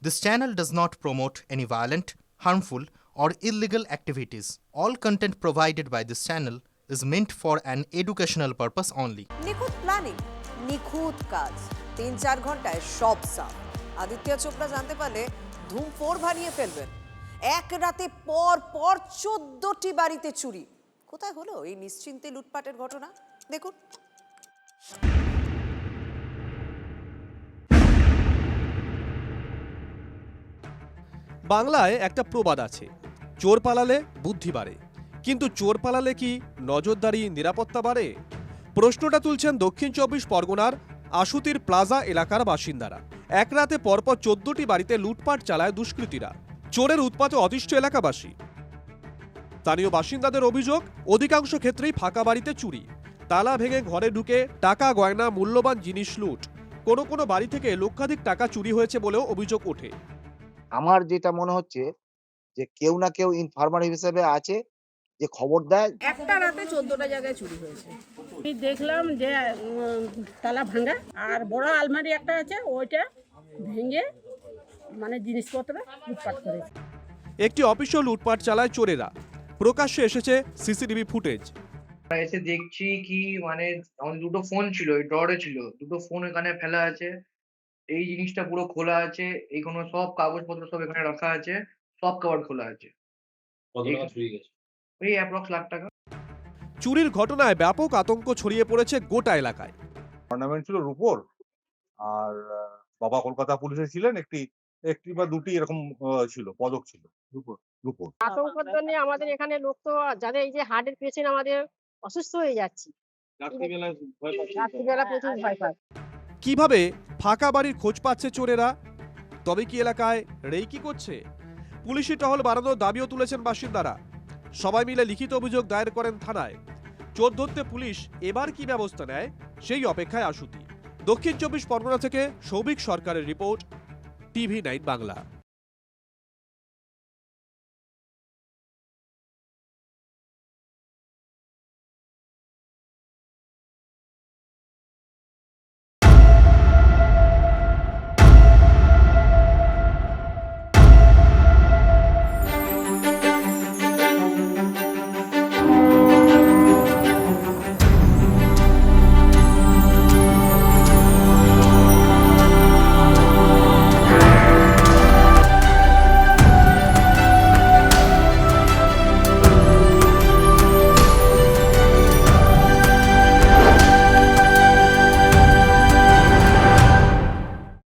This channel does not promote any violent, harmful, or illegal activities. All content provided by this channel is meant for an educational purpose only. নিখুঁত planning, নিখুঁত কাজ, ৩-৪ ঘন্টায় সব সাফ। আদিত্য চোপড়া জানতে পারলে ধুম 4 বানিয়ে ফেলবেন। এক রাতে পর 14টি বাড়িতে চুরি। কোথায় হলো এই নিশ্চিন্তে লুটপাটের ঘটনা? দেখুন। বাংলায় একটা প্রবাদ আছে, চোর পালালে বুদ্ধি বাড়ে। কিন্তু চোর পালালে কি নজরদারি, নিরাপত্তা বাড়ে? প্রশ্নটা তুলছেন দক্ষিণ 24 পরগনার আশুতির প্লাজা এলাকার বাসিন্দারা। এক রাতে পরপর 14টি বাড়িতে লুটপাট চালায় দুষ্কৃতীরা। চোরের উৎপাতে অতিষ্ঠ এলাকাবাসী। স্থানীয় বাসিন্দাদের অভিযোগ, অধিকাংশ ক্ষেত্রেই ফাঁকা বাড়িতে চুরি। তালা ভেঙে ঘরে ঢুকে টাকা, গয়না, মূল্যবান জিনিস লুট। কোনো কোনো বাড়ি থেকে লক্ষাধিক টাকা চুরি হয়েছে বলেও অভিযোগ ওঠে। আমার যেটা মনে হচ্ছে যে কেউ না কেউ ইনফরমার হিসেবে আছে যে খবর দেয়। একটা রাতে 14টা জায়গায় চুরি হয়েছে। আমি দেখলাম যে তালা ভাঙা, আর বড় আলমারি একটা আছে, ওইটা ভেঙে মানে জিনিসপত্র লুটপাট করেছে। একটি অফিসও লুটপাট চালায় চোরেরা। প্রকাশ্যে এসেছে সিসিটিভি ফুটেজ। এসে দেখছি কি মানে আমার দুটো ফোন ছিল, এই ড্রয়ারে ছিল, দুটো ফোন এখানে ফেলা আছে, এই জিনিসটা পুরো খোলা আছে, এই কোনো সব কাগজপত্র সব এখানে রাখা আছে, সব কভার খোলা আছে। কত টাকা চুরি গেছে? এই অ্যাপ্রক্স লাখ টাকা। চুরির ঘটনায় ব্যাপক আতঙ্ক ছড়িয়ে পড়েছে গোটা এলাকায়। অর্নামেন্ট ছিল রূপোর, আর বাবা কলকাতা পুলিশে ছিলেন একটি বা দুটি এরকম ছিল, পদক ছিল রূপোর। আতঙ্কের জন্য আমাদের এখানে লোক তো যাদের এই যে হার্টের পেশেন্ট আমাদের অসুস্থ হয়ে যাচ্ছে, রাত্রিবেলা প্রচুর ভয় পায়। কিভাবে ফাঁকা বাড়ির খোঁজ পাচ্ছে চোরেরা? তবে কি এলাকায় রেকি করছে? পুলিশি টহল বাড়ানোর দাবিও তুলেছেন বাসিন্দারা। সবাই মিলে লিখিত অভিযোগ দায়ের করেন থানায়। চোর ধরতে পুলিশ এবার কি ব্যবস্থা নেয় সেই অপেক্ষায় আশুতি। দক্ষিণ 24 পরগনা থেকে সৌভিক সরকারের রিপোর্ট, TV9 বাংলা।